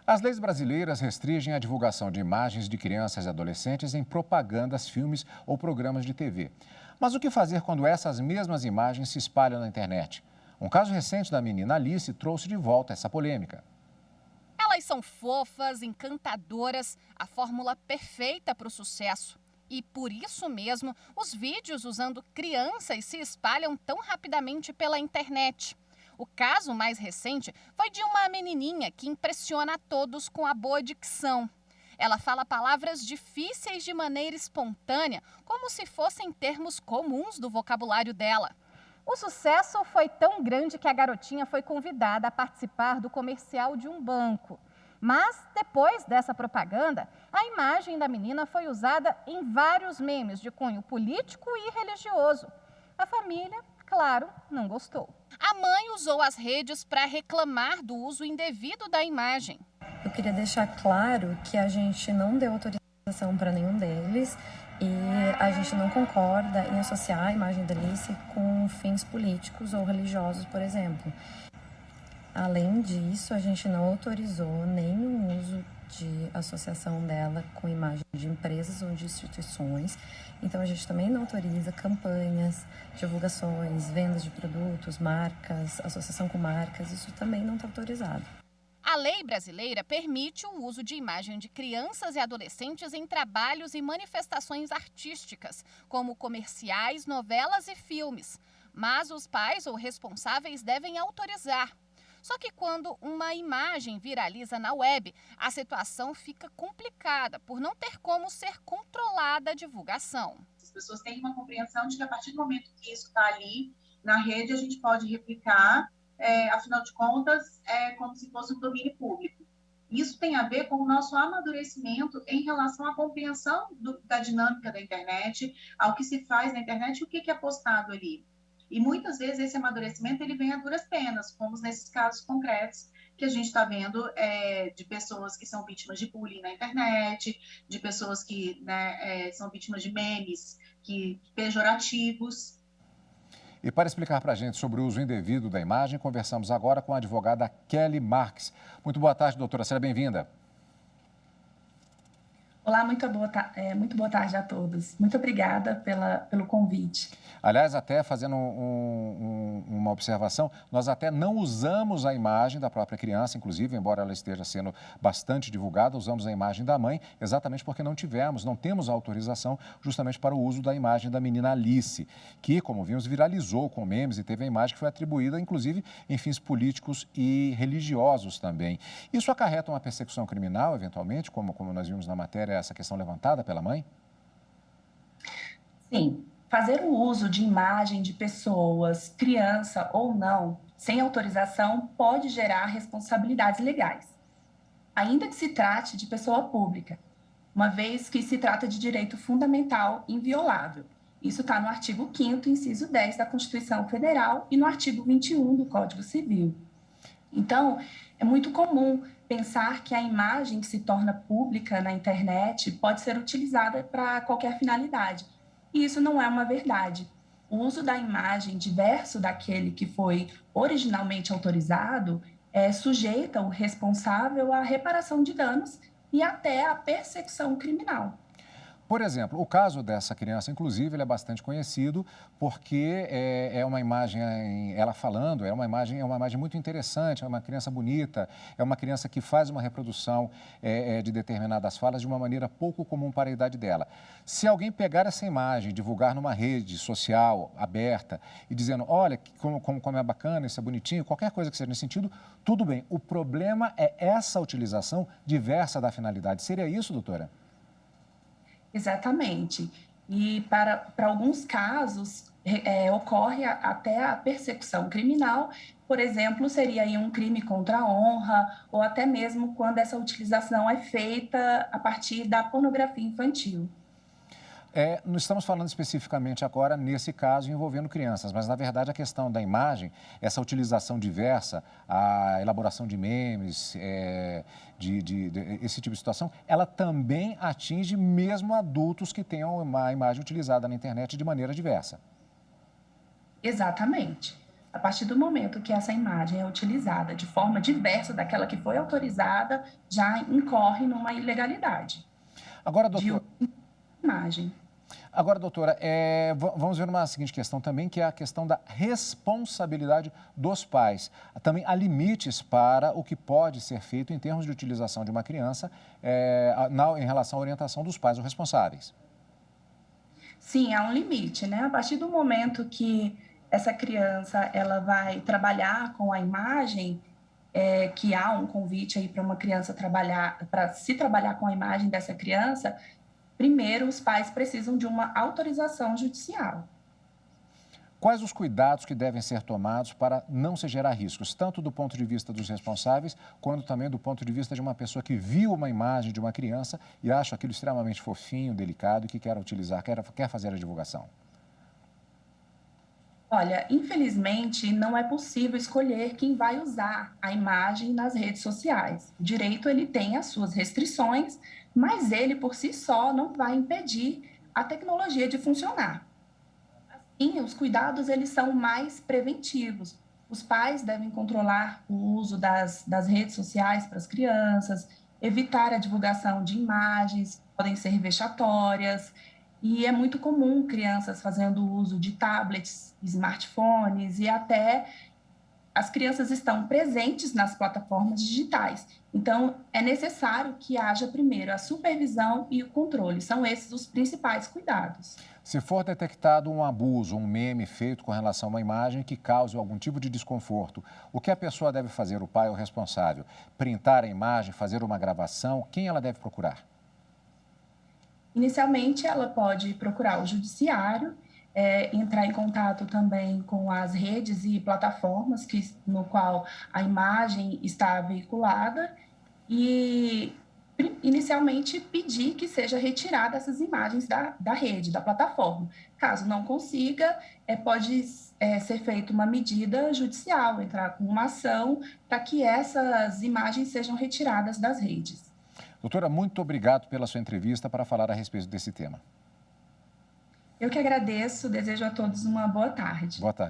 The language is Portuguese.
As leis brasileiras restringem a divulgação de imagens de crianças e adolescentes em propagandas, filmes ou programas de TV. Mas o que fazer quando essas mesmas imagens se espalham na internet? Um caso recente da menina Alice trouxe de volta essa polêmica. Elas são fofas, encantadoras, a fórmula perfeita para o sucesso. E por isso mesmo, os vídeos usando crianças se espalham tão rapidamente pela internet. O caso mais recente foi de uma menininha que impressiona a todos com a boa dicção. Ela fala palavras difíceis de maneira espontânea, como se fossem termos comuns do vocabulário dela. O sucesso foi tão grande que a garotinha foi convidada a participar do comercial de um banco. Mas, depois dessa propaganda, a imagem da menina foi usada em vários memes de cunho político e religioso. A família, claro, não gostou. A mãe usou as redes para reclamar do uso indevido da imagem. Eu queria deixar claro que a gente não deu autorização para nenhum deles e a gente não concorda em associar a imagem da Alice com fins políticos ou religiosos, por exemplo. Além disso, a gente não autorizou nenhum uso de associação dela com imagem de empresas ou de instituições. Então, a gente também não autoriza campanhas, divulgações, vendas de produtos, marcas, associação com marcas. Isso também não está autorizado. A lei brasileira permite o uso de imagem de crianças e adolescentes em trabalhos e manifestações artísticas, como comerciais, novelas e filmes. Mas os pais ou responsáveis devem autorizar. Só que quando uma imagem viraliza na web, a situação fica complicada por não ter como ser controlada a divulgação. As pessoas têm uma compreensão de que a partir do momento que isso está ali na rede, a gente pode replicar, afinal de contas, é como se fosse um domínio público. Isso tem a ver com o nosso amadurecimento em relação à compreensão da dinâmica da internet, ao que se faz na internet e o que é postado ali. E muitas vezes esse amadurecimento ele vem a duras penas, como nesses casos concretos que a gente está vendo de pessoas que são vítimas de bullying na internet, de pessoas que são vítimas de memes pejorativos. E para explicar para a gente sobre o uso indevido da imagem, conversamos agora com a advogada Kelly Marques. Muito boa tarde, doutora. Seja bem-vinda. Olá, muito boa tarde a todos. Muito obrigada pelo convite. Aliás, até fazendo uma observação, nós até não usamos a imagem da própria criança, inclusive, embora ela esteja sendo bastante divulgada, usamos a imagem da mãe, exatamente porque não temos autorização justamente para o uso da imagem da menina Alice, que, como vimos, viralizou com memes e teve a imagem que foi atribuída, inclusive, em fins políticos e religiosos também. Isso acarreta uma persecução criminal, eventualmente, como nós vimos na matéria, essa questão levantada pela mãe? Sim. Fazer o uso de imagem de pessoas, criança ou não, sem autorização, pode gerar responsabilidades legais, ainda que se trate de pessoa pública, uma vez que se trata de direito fundamental inviolável. Isso está no artigo 5º, inciso 10 da Constituição Federal e no artigo 21 do Código Civil. Então, é muito comum pensar que a imagem que se torna pública na internet pode ser utilizada para qualquer finalidade. E isso não é uma verdade. O uso da imagem diverso daquele que foi originalmente autorizado sujeita o responsável à reparação de danos e até à persecução criminal. Por exemplo, o caso dessa criança, inclusive, ele é bastante conhecido porque é uma imagem, ela falando, é uma imagem muito interessante, é uma criança bonita, é uma criança que faz uma reprodução de determinadas falas de uma maneira pouco comum para a idade dela. Se alguém pegar essa imagem, divulgar numa rede social aberta e dizendo, olha, como é bacana, isso é bonitinho, qualquer coisa que seja nesse sentido, tudo bem. O problema é essa utilização diversa da finalidade. Seria isso, doutora? Exatamente. E para alguns casos, ocorre até a persecução criminal, por exemplo, seria aí um crime contra a honra, ou até mesmo quando essa utilização é feita a partir da pornografia infantil. Nós estamos falando especificamente agora nesse caso envolvendo crianças, mas na verdade a questão da imagem, essa utilização diversa, a elaboração de memes, esse tipo de situação, ela também atinge mesmo adultos que tenham uma imagem utilizada na internet de maneira diversa. Exatamente. A partir do momento que essa imagem é utilizada de forma diversa daquela que foi autorizada, já incorre numa ilegalidade. Agora, doutor... imagem. Agora, doutora, vamos ver uma seguinte questão também, que é a questão da responsabilidade dos pais. Também há limites para o que pode ser feito em termos de utilização de uma criança em relação à orientação dos pais ou responsáveis. Sim, há um limite, né? A partir do momento que essa criança ela vai trabalhar com a imagem, que há um convite aí para uma criança para se trabalhar com a imagem dessa criança, primeiro os pais precisam de uma autorização judicial. Quais os cuidados que devem ser tomados para não se gerar riscos, tanto do ponto de vista dos responsáveis, quanto também do ponto de vista de uma pessoa que viu uma imagem de uma criança e acha aquilo extremamente fofinho, delicado e que quer utilizar, quer fazer a divulgação? Olha, infelizmente, não é possível escolher quem vai usar a imagem nas redes sociais. O direito, ele tem as suas restrições, mas ele, por si só, não vai impedir a tecnologia de funcionar. Assim, os cuidados, eles são mais preventivos. Os pais devem controlar o uso das redes sociais para as crianças, evitar a divulgação de imagens que podem ser vexatórias. E é muito comum crianças fazendo uso de tablets, smartphones e até as crianças estão presentes nas plataformas digitais. Então, é necessário que haja primeiro a supervisão e o controle. São esses os principais cuidados. Se for detectado um abuso, um meme feito com relação a uma imagem que cause algum tipo de desconforto, o que a pessoa deve fazer, o pai ou o responsável? Printar a imagem, fazer uma gravação? Quem ela deve procurar? Inicialmente, ela pode procurar o judiciário, entrar em contato também com as redes e plataformas no qual a imagem está veiculada e, inicialmente, pedir que seja retirada essas imagens da rede, da plataforma. Caso não consiga, pode ser feita uma medida judicial, entrar com uma ação para que essas imagens sejam retiradas das redes. Doutora, muito obrigado pela sua entrevista para falar a respeito desse tema. Eu que agradeço, desejo a todos uma boa tarde. Boa tarde.